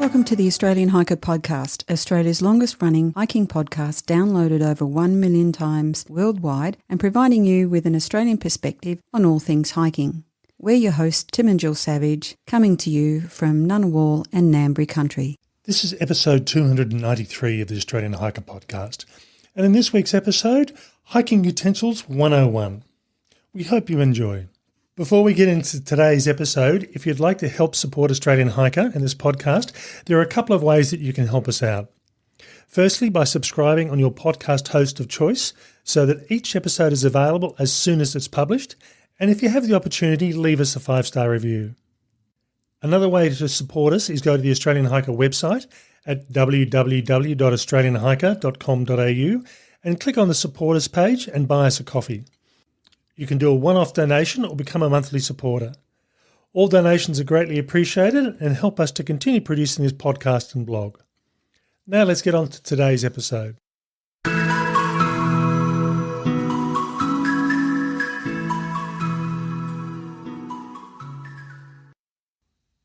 Welcome to the Australian Hiker Podcast, Australia's longest running hiking podcast, downloaded over 1 million times worldwide and providing you with an Australian perspective on all things hiking. We're your hosts, Tim and Jill Savage, coming to you from Ngunnawal and Ngambri country. This is episode 293 of the Australian Hiker Podcast. And in this week's episode, Hiking Utensils 101. We hope you enjoy. Before we get into today's episode, if you'd like to help support Australian Hiker and this podcast, there are a couple of ways that you can help us out. Firstly, by subscribing on your podcast host of choice so that each episode is available as soon as it's published. And if you have the opportunity, leave us a 5-star review. Another way to support us is go to the Australian Hiker website at www.australianhiker.com.au and click on the supporters page and buy us a coffee. You can do a one-off donation or become a monthly supporter. All donations are greatly appreciated and help us to continue producing this podcast and blog. Now let's get on to today's episode.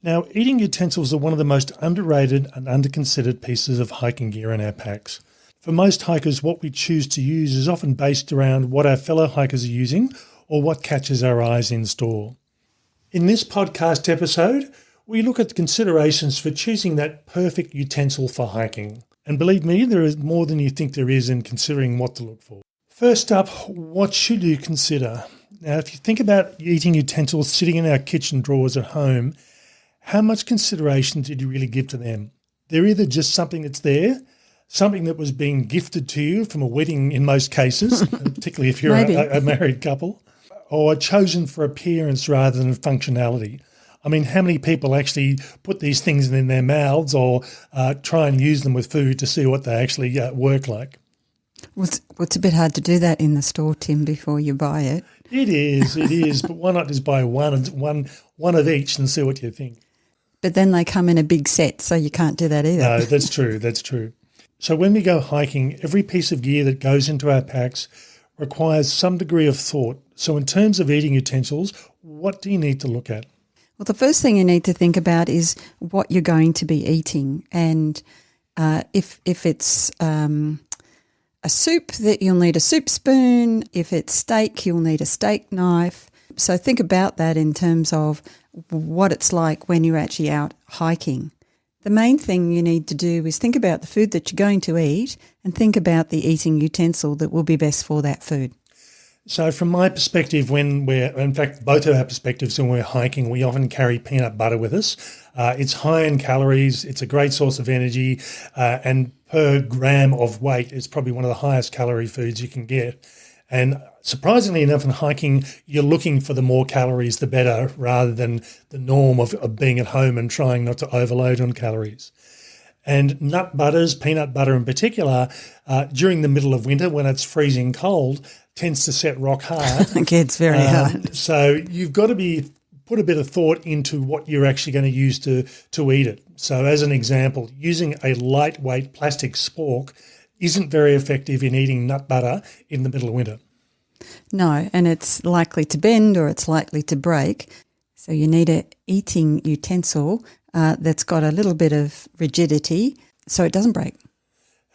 Now, eating utensils are one of the most underrated and underconsidered pieces of hiking gear in our packs. For most hikers, what we choose to use is often based around what our fellow hikers are using or what catches our eyes in store. In this podcast episode, we look at considerations for choosing that perfect utensil for hiking. And believe me, there is more than you think there is in considering what to look for. First up, what should you consider? Now, if you think about eating utensils sitting in our kitchen drawers at home, how much consideration did you really give to them? They're either just something that's there, something that was being gifted to you from a wedding in most cases, particularly if you're a married couple, or chosen for appearance rather than functionality. I mean, how many people actually put these things in their mouths or try and use them with food to see what they actually work like? Well, it's a bit hard to do that in the store, Tim, before you buy it. It is. But why not just buy one of each and see what you think? But then they come in a big set, so you can't do that either. No, that's true. So when we go hiking, every piece of gear that goes into our packs requires some degree of thought. So in terms of eating utensils, what do you need to look at? Well, the first thing you need to think about is what you're going to be eating. And if it's a soup, that you'll need a soup spoon. If it's steak, you'll need a steak knife. So think about that in terms of what it's like when you're actually out hiking. The main thing you need to do is think about the food that you're going to eat and think about the eating utensil that will be best for that food. So from my perspective, in fact, both of our perspectives when we're hiking, we often carry peanut butter with us. It's high in calories, it's a great source of energy, and per gram of weight, it's probably one of the highest calorie foods you can get. And surprisingly enough, in hiking, you're looking for the more calories, the better, rather than the norm of being at home and trying not to overload on calories. And nut butters, peanut butter in particular, during the middle of winter when it's freezing cold, tends to set rock hard. It gets very hard. So you've got to put a bit of thought into what you're actually going to use to eat it. So as an example, using a lightweight plastic spork isn't very effective in eating nut butter in the middle of winter. No, and it's likely to bend or it's likely to break. So you need an eating utensil that's got a little bit of rigidity so it doesn't break.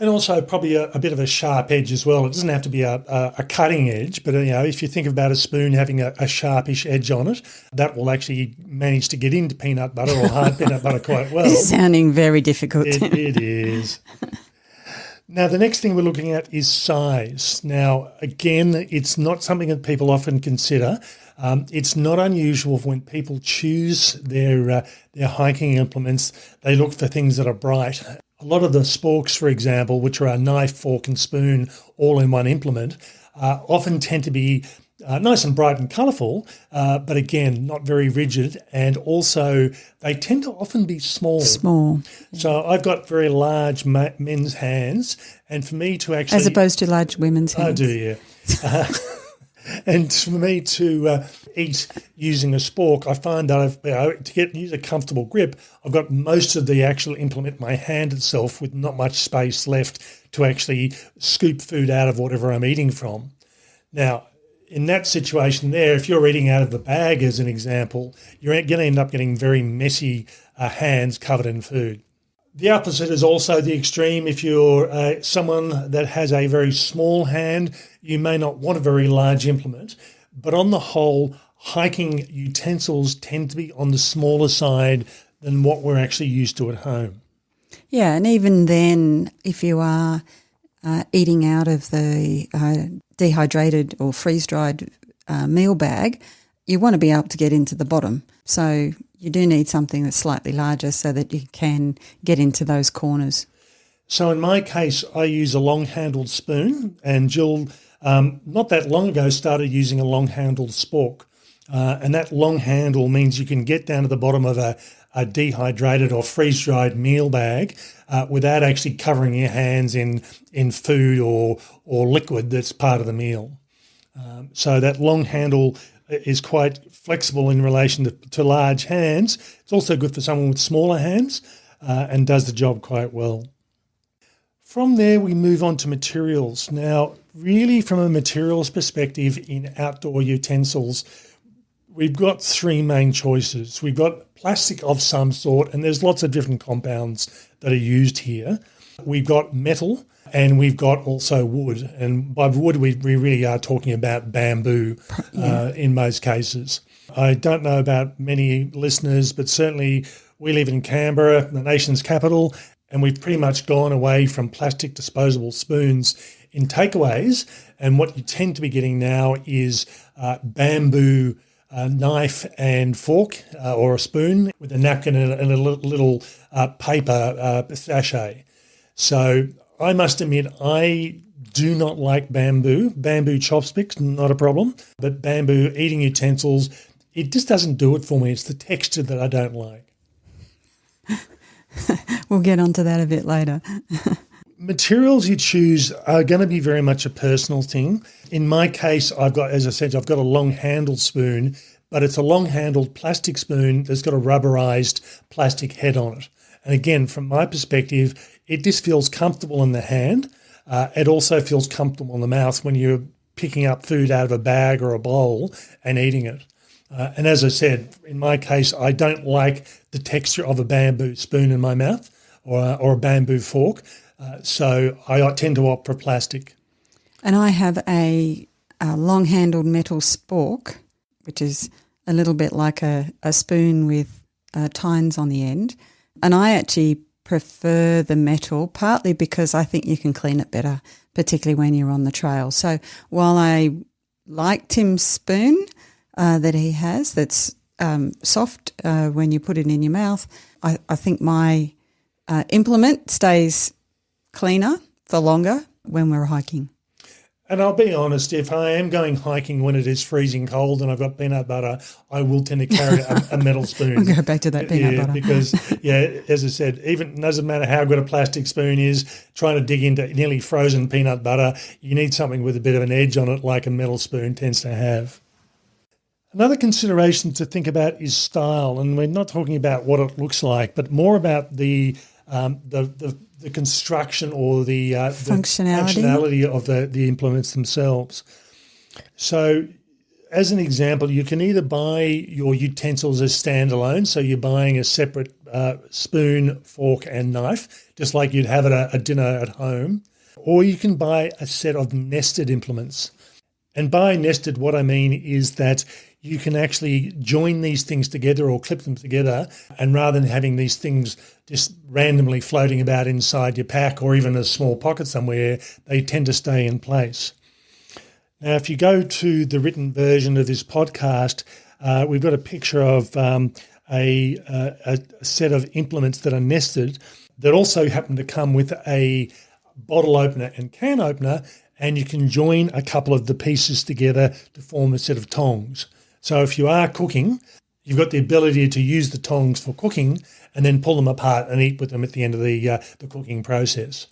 And also probably a bit of a sharp edge as well. It doesn't have to be a cutting edge, but if you think about a spoon having a sharpish edge on it, that will actually manage to get into peanut butter or hard peanut butter quite well. It's sounding very difficult. It is. Now, the next thing we're looking at is size. Now, again, it's not something that people often consider. It's not unusual when people choose their hiking implements, they look for things that are bright. A lot of the sporks, for example, which are a knife, fork and spoon all in one implement, often tend to be nice and bright and colourful, but again, not very rigid. And also they tend to often be small. So I've got very large men's hands, and for me to actually... As opposed to large women's hands. I do, yeah. And for me to eat using a spork, I find that to use a comfortable grip, I've got most of the actual implement in my hand itself with not much space left to actually scoop food out of whatever I'm eating from. Now, in that situation there, if you're eating out of a bag, as an example, you're going to end up getting very messy hands covered in food. The opposite is also the extreme. If you're someone that has a very small hand, you may not want a very large implement. But on the whole, hiking utensils tend to be on the smaller side than what we're actually used to at home. Yeah, and even then, if you are eating out of the dehydrated or freeze-dried meal bag, you want to be able to get into the bottom. So you do need something that's slightly larger so that you can get into those corners. So in my case, I use a long-handled spoon, and Jill, not that long ago, started using a long-handled spork. And that long handle means you can get down to the bottom of a dehydrated or freeze-dried meal bag without actually covering your hands in food or liquid that's part of the meal. So that long handle is quite flexible in relation to large hands. It's also good for someone with smaller hands and does the job quite well. From there, we move on to materials. Now, really from a materials perspective in outdoor utensils, we've got three main choices. We've got plastic of some sort, and there's lots of different compounds that are used here. We've got metal, and we've got also wood. And by wood, we really are talking about bamboo in most cases. I don't know about many listeners, but certainly we live in Canberra, the nation's capital, and we've pretty much gone away from plastic disposable spoons in takeaways. And what you tend to be getting now is bamboo knife and fork or a spoon with a napkin and a little paper sachet. So I must admit, I do not like bamboo. Bamboo chopsticks, not a problem. But bamboo eating utensils, it just doesn't do it for me. It's the texture that I don't like. We'll get onto that a bit later. Materials you choose are going to be very much a personal thing. In my case, I've got a long-handled spoon, but it's a long-handled plastic spoon that's got a rubberized plastic head on it. And again, from my perspective, it just feels comfortable in the hand. It also feels comfortable in the mouth when you're picking up food out of a bag or a bowl and eating it. And as I said, in my case, I don't like the texture of a bamboo spoon in my mouth or a bamboo fork. So I tend to opt for plastic. And I have a long-handled metal spork, which is a little bit like a spoon with tines on the end. And I actually prefer the metal, partly because I think you can clean it better, particularly when you're on the trail. So while I like Tim's spoon that he has that's soft when you put it in your mouth, I think my implement stays cleaner for longer when we're hiking. And I'll be honest, if I am going hiking when it is freezing cold and I've got peanut butter, I will tend to carry a metal spoon. We'll go back to that peanut butter. Because, as I said, even doesn't matter how good a plastic spoon is, trying to dig into nearly frozen peanut butter, you need something with a bit of an edge on it like a metal spoon tends to have. Another consideration to think about is style, and we're not talking about what it looks like, but more about the construction or the functionality of the implements themselves. So as an example, you can either buy your utensils as standalone, so you're buying a separate spoon, fork and knife, just like you'd have at a dinner at home, or you can buy a set of nested implements. And by nested, what I mean is that you can actually join these things together or clip them together, and rather than having these things just randomly floating about inside your pack or even a small pocket somewhere, they tend to stay in place. Now, if you go to the written version of this podcast, we've got a picture of a set of implements that are nested that also happen to come with a bottle opener and can opener, and you can join a couple of the pieces together to form a set of tongs. So if you are cooking, you've got the ability to use the tongs for cooking and then pull them apart and eat with them at the end of the cooking process.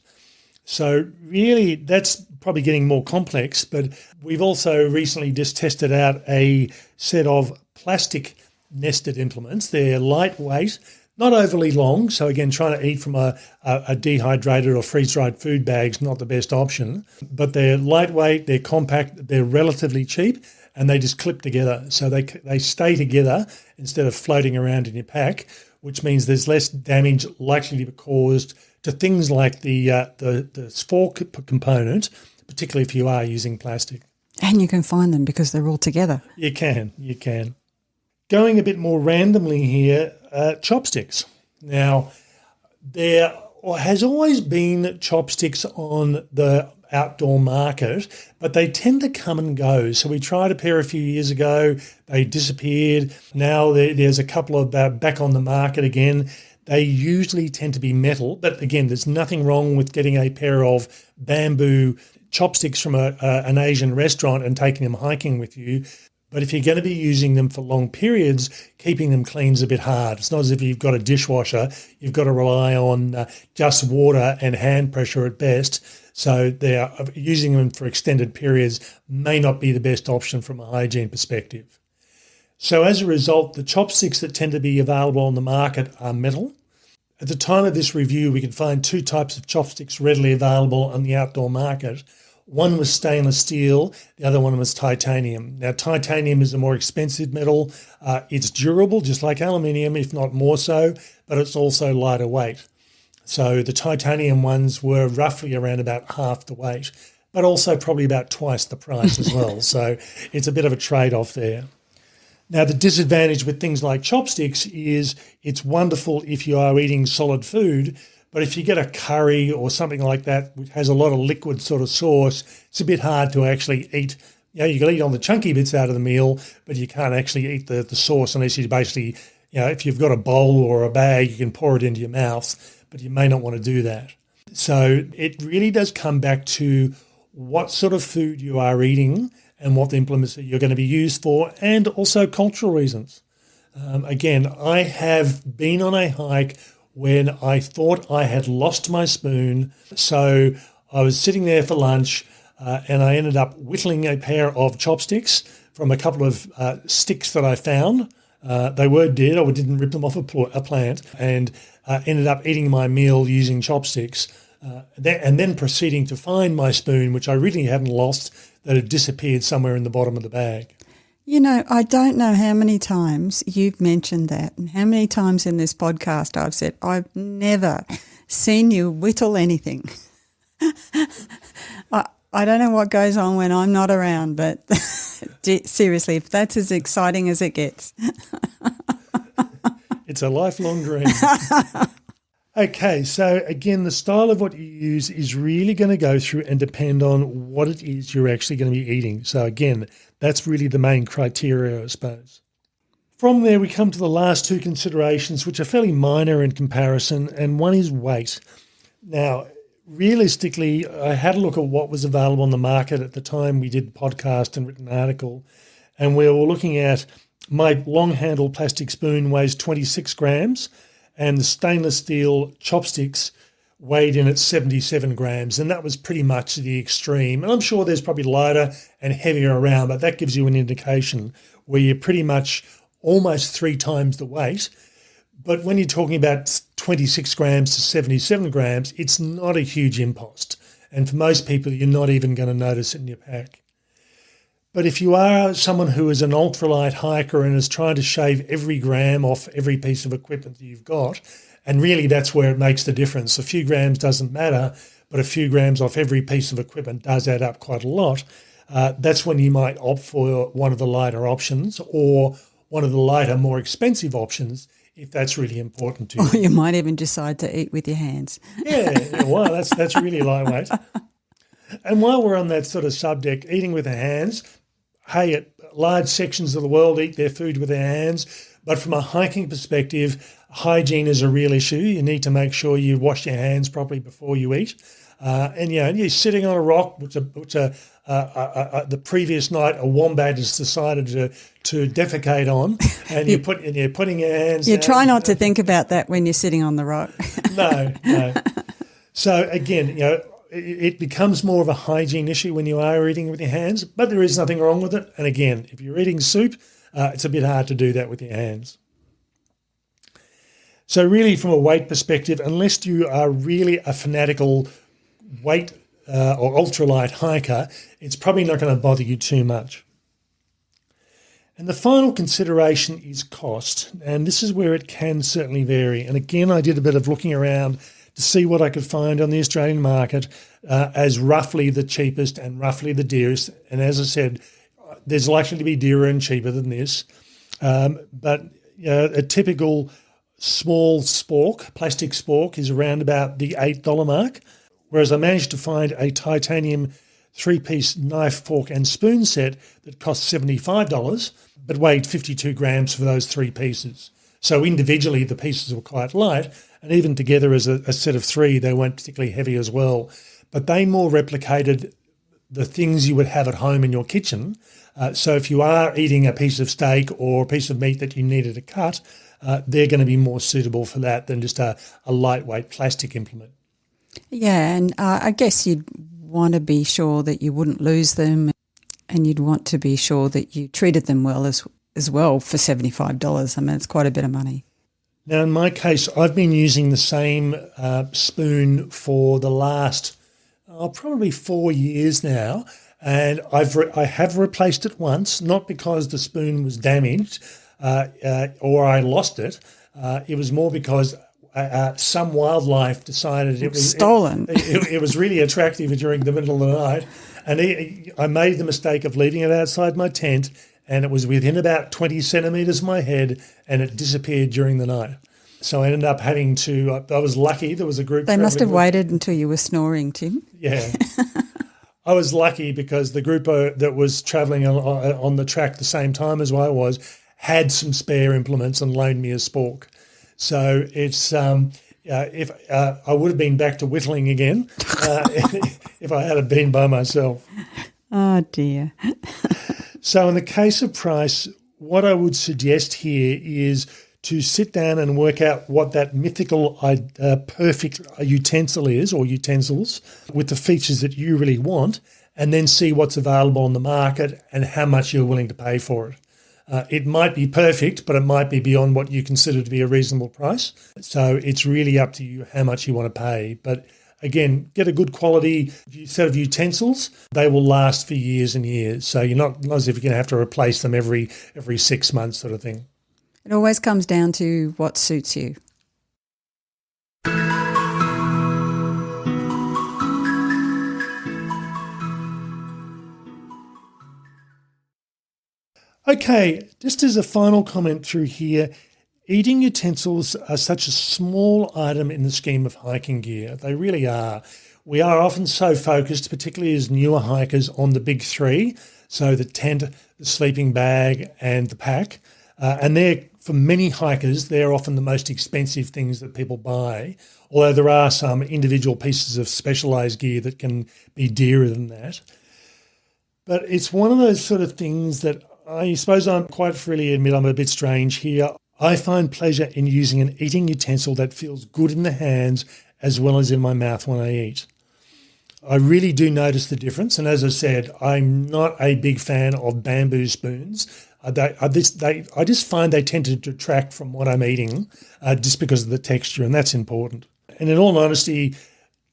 So really, that's probably getting more complex, but we've also recently just tested out a set of plastic nested implements. They're lightweight, not overly long. So again, trying to eat from a dehydrated or freeze-dried food bag's not the best option, but they're lightweight, they're compact, they're relatively cheap, and they just clip together. So they stay together instead of floating around in your pack, which means there's less damage likely to be caused to things like the fork component, particularly if you are using plastic. And you can find them because they're all together. You can. Going a bit more randomly here, chopsticks. Now, there has always been chopsticks on the outdoor market, but they tend to come and go. So we tried a pair a few years ago, they disappeared. Now there's a couple of back on the market again. They usually tend to be metal, but again, there's nothing wrong with getting a pair of bamboo chopsticks from an Asian restaurant and taking them hiking with you. But if you're going to be using them for long periods, keeping them clean is a bit hard. It's not as if you've got a dishwasher. You've got to rely on just water and hand pressure at best. So using them for extended periods may not be the best option from a hygiene perspective. So as a result, the chopsticks that tend to be available on the market are metal. At the time of this review, we could find two types of chopsticks readily available on the outdoor market. One was stainless steel, the other one was titanium. Now, titanium is a more expensive metal. It's durable, just like aluminium, if not more so, but it's also lighter weight. So the titanium ones were roughly around about half the weight, but also probably about twice the price as well. So it's a bit of a trade-off there. Now, the disadvantage with things like chopsticks is it's wonderful if you are eating solid food, but if you get a curry or something like that, which has a lot of liquid sort of sauce, it's a bit hard to actually eat. You know, you can eat on the chunky bits out of the meal, but you can't actually eat the sauce unless you basically, you know, if you've got a bowl or a bag, you can pour it into your mouth, but you may not want to do that. So it really does come back to what sort of food you are eating and what the implements that you're going to be used for, and also cultural reasons. Again, I have been on a hike when I thought I had lost my spoon. So I was sitting there for lunch and I ended up whittling a pair of chopsticks from a couple of sticks that I found. They were dead. I didn't rip them off a plant, and ended up eating my meal using chopsticks. And then proceeding to find my spoon, which I really hadn't lost, that had disappeared somewhere in the bottom of the bag. You know, I don't know how many times you've mentioned that and how many times in this podcast I've said, I've never seen you whittle anything. I don't know what goes on when I'm not around, but seriously, if that's as exciting as it gets. It's a lifelong dream. Okay, so again, the style of what you use is really going to go through and depend on what it is you're actually going to be eating. So again, that's really the main criteria, I suppose. From there, we come to the last two considerations, which are fairly minor in comparison, and one is weight. Now, realistically, I had a look at what was available on the market at the time we did the podcast and written an article, and we were looking at my long-handled plastic spoon weighs 26 grams, and the stainless steel chopsticks weighed in at 77 grams, and that was pretty much the extreme. And I'm sure there's probably lighter and heavier around, but that gives you an indication where you're pretty much almost 3 times the weight. But when you're talking about 26 grams to 77 grams, it's not a huge impost. And for most people, you're not even going to notice it in your pack. But if you are someone who is an ultralight hiker and is trying to shave every gram off every piece of equipment that you've got, and really that's where it makes the difference. A few grams doesn't matter, but a few grams off every piece of equipment does add up quite a lot. That's when you might opt for one of the lighter options or one of the lighter, more expensive options if that's really important to you. Or you might even decide to eat with your hands. Yeah, wow, that's really lightweight. And while we're on that sort of subject, eating with the hands, hey, large sections of the world eat their food with their hands, but from a hiking perspective, hygiene is a real issue. You need to make sure you wash your hands properly before you eat. And you're sitting on a rock, which the previous night a wombat has decided to defecate on, and you're putting your hands. You try not to think about that when you're sitting on the rock. No. So again, it becomes more of a hygiene issue when you are eating with your hands, but there is nothing wrong with it. And again, if you're eating soup, it's a bit hard to do that with your hands. So really, from a weight perspective, unless you are really a fanatical weight or ultralight hiker, it's probably not going to bother you too much. And the final consideration is cost, and this is where it can certainly vary. And again, I did a bit of looking around to see what I could find on the Australian market as roughly the cheapest and roughly the dearest. And as I said, there's likely to be dearer and cheaper than this. But a typical small spork, plastic spork, is around about the $8 mark, whereas I managed to find a titanium 3-piece knife, fork and spoon set that cost $75 but weighed 52 grams for those 3 pieces. So individually the pieces were quite light, and even together as a set of 3 they weren't particularly heavy as well. But they more replicated the things you would have at home in your kitchen. So if you are eating a piece of steak or a piece of meat that you needed to cut, they're going to be more suitable for that than just a lightweight plastic implement. Yeah, and I guess you'd want to be sure that you wouldn't lose them, and you'd want to be sure that you treated them well as well for $75. I mean, it's quite a bit of money. Now, in my case, I've been using the same spoon for the last probably 4 years now, and I have replaced it once, not because the spoon was damaged or I lost it. It was more because some wildlife decided it was stolen. It was really attractive during the middle of the night, and I made the mistake of leaving it outside my tent, and it was within about 20 centimetres of my head, and it disappeared during the night. So I ended up having to. I was lucky. There was a group. They must have waited until you were snoring, Tim. Yeah. I was lucky because the group that was travelling on the track the same time as I was had some spare implements and loaned me a spork. So it's if I would have been back to whittling again if I had been by myself. Oh dear. So in the case of price, what I would suggest here is to sit down and work out what that mythical perfect utensil is, or utensils, with the features that you really want, and then see what's available on the market and how much you're willing to pay for it. It might be perfect, but it might be beyond what you consider to be a reasonable price. So it's really up to you how much you want to pay. But again, get a good quality set of utensils. They will last for years and years. So you're not as if you're going to have to replace them every 6 months sort of thing. It always comes down to what suits you. Okay, just as a final comment through here, eating utensils are such a small item in the scheme of hiking gear. They really are. We are often so focused, particularly as newer hikers, on the big 3, so the tent, the sleeping bag and the pack. And they're, for many hikers, they're often the most expensive things that people buy, although there are some individual pieces of specialised gear that can be dearer than that. But it's one of those sort of things that I suppose I'm quite freely admit I'm a bit strange here. I find pleasure in using an eating utensil that feels good in the hands as well as in my mouth when I eat. I really do notice the difference. And as I said, I'm not a big fan of bamboo spoons. I just find they tend to detract from what I'm eating just because of the texture, and that's important. And in all honesty,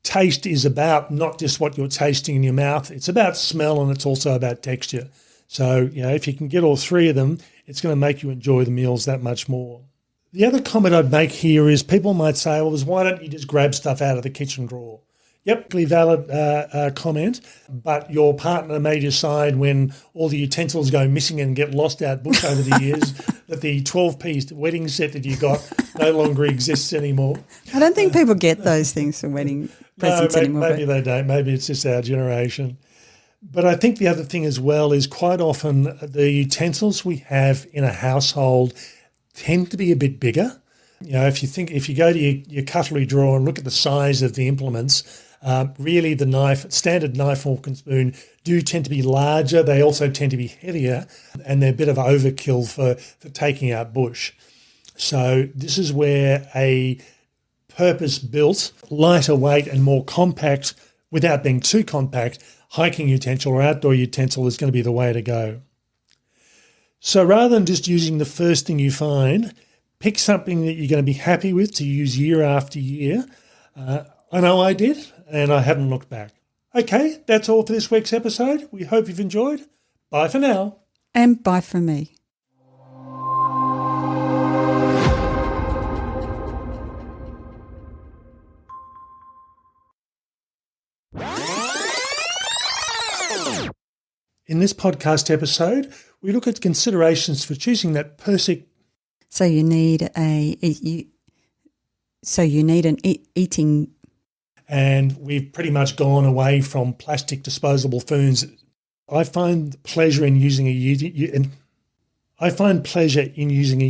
taste is about not just what you're tasting in your mouth. It's about smell, and it's also about texture. So, if you can get all 3 of them, it's going to make you enjoy the meals that much more. The other comment I'd make here is people might say, well, why don't you just grab stuff out of the kitchen drawer? Yep, valid comment, but your partner may decide when all the utensils go missing and get lost out bush over the years that the 12-piece wedding set that you got no longer exists anymore. I don't think people get those things for wedding presents anymore. Maybe they don't. Maybe it's just our generation. But I think the other thing as well is quite often the utensils we have in a household tend to be a bit bigger. If you go to your cutlery drawer and look at the size of the implements, really the standard knife, fork and spoon do tend to be larger. They also tend to be heavier, and they're a bit of overkill for taking out bush. So this is where a purpose-built, lighter weight and more compact, without being too compact, hiking utensil or outdoor utensil is going to be the way to go. So rather than just using the first thing you find, pick something that you're going to be happy with to use year after year. I know I did, and I haven't looked back. Okay, that's all for this week's episode. We hope you've enjoyed. Bye for now. And bye from me. In this podcast episode, we look at considerations for choosing that perfect. So you need an eating. And we've pretty much gone away from plastic disposable spoons. I find pleasure in using